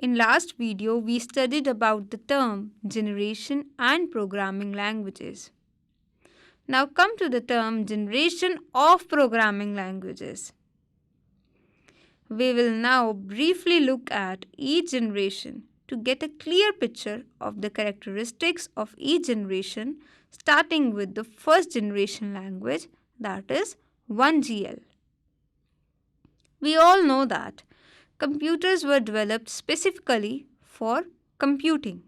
In last video, we studied about the term generation and programming languages. Now come to the term generation of programming languages. We will now briefly look at each generation to get a clear picture of the characteristics of each generation, starting with the first generation language, that is 1GL. We all know that computers were developed specifically for computing.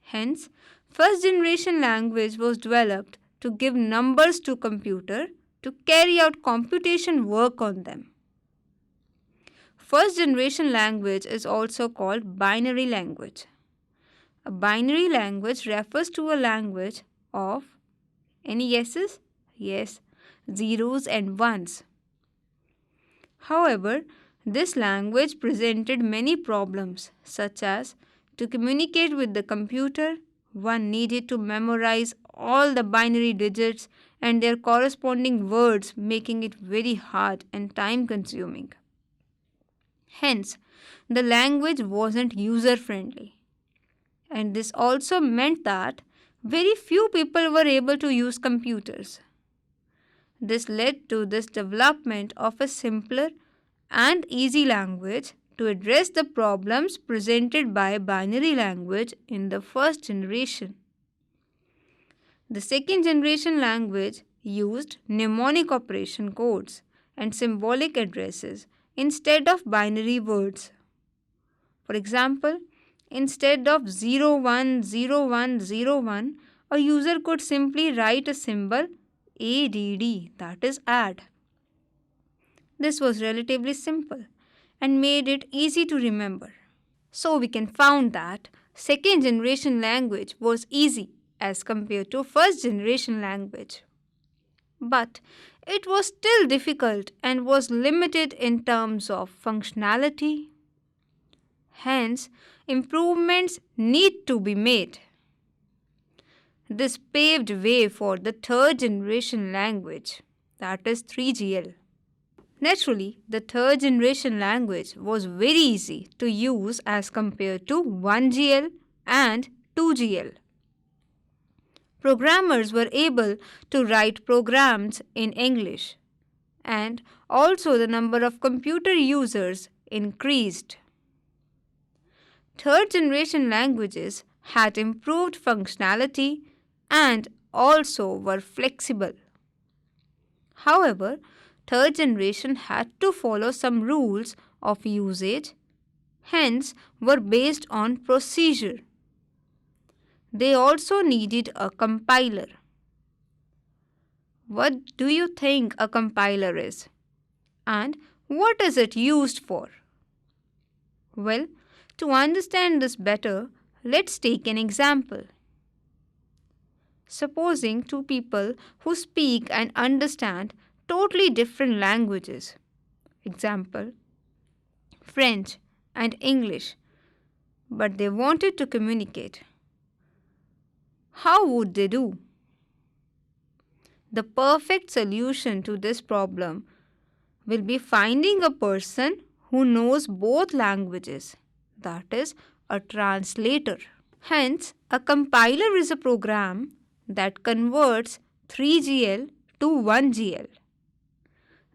Hence, first generation language was developed to give numbers to computer to carry out computation work on them. First generation language is also called binary language. A binary language refers to a language of any guesses? Yes, zeros and ones. However, this language presented many problems, such as to communicate with the computer, one needed to memorize all the binary digits and their corresponding words, making it very hard and time consuming. Hence, the language wasn't user friendly. And this also meant that very few people were able to use computers. This led to this development of a simpler and easy language to address the problems presented by binary language in the first generation. The second generation language used mnemonic operation codes and symbolic addresses instead of binary words. For example, instead of 010101, a user could simply write a symbol ADD, that is add. This was relatively simple and made it easy to remember. So we can found that second generation language was easy as compared to first generation language. But it was still difficult and was limited in terms of functionality. Hence, improvements need to be made. This paved way for the third generation language, that is 3GL. Naturally, the third generation language was very easy to use as compared to 1GL and 2GL. Programmers were able to write programs in English, and also the number of computer users increased. Third generation languages had improved functionality and also were flexible. However, third generation had to follow some rules of usage, hence were based on procedure. They also needed a compiler. What do you think a compiler is? And what is it used for? Well, to understand this better, let's take an example. Supposing two people who speak and understand totally different languages. Example, French and English, but they wanted to communicate. How would they do? The perfect solution to this problem will be finding a person who knows both languages, that is, a translator. Hence, a compiler is a program that converts 3GL to 1GL.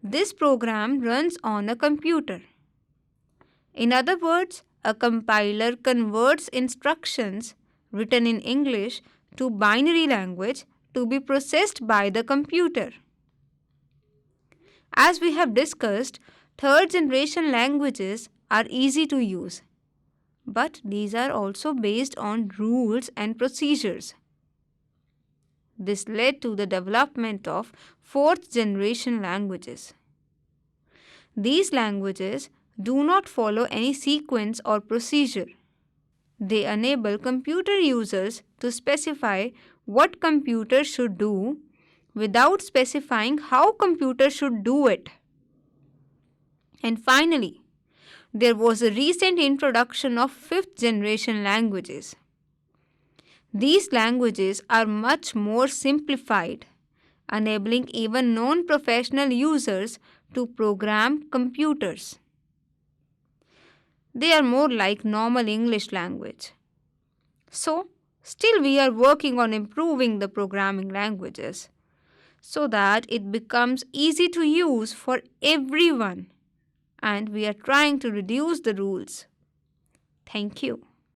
This program runs on a computer. In other words, a compiler converts instructions written in English to binary language to be processed by the computer. As we have discussed, third generation languages are easy to use, but these are also based on rules and procedures. This led to the development of fourth generation languages. These languages do not follow any sequence or procedure. They enable computer users to specify what computer should do without specifying how computer should do it. And finally, there was a recent introduction of fifth generation languages. These languages are much more simplified, enabling even non-professional users to program computers. They are more like normal English language. So, still we are working on improving the programming languages so that it becomes easy to use for everyone, and we are trying to reduce the rules. Thank you.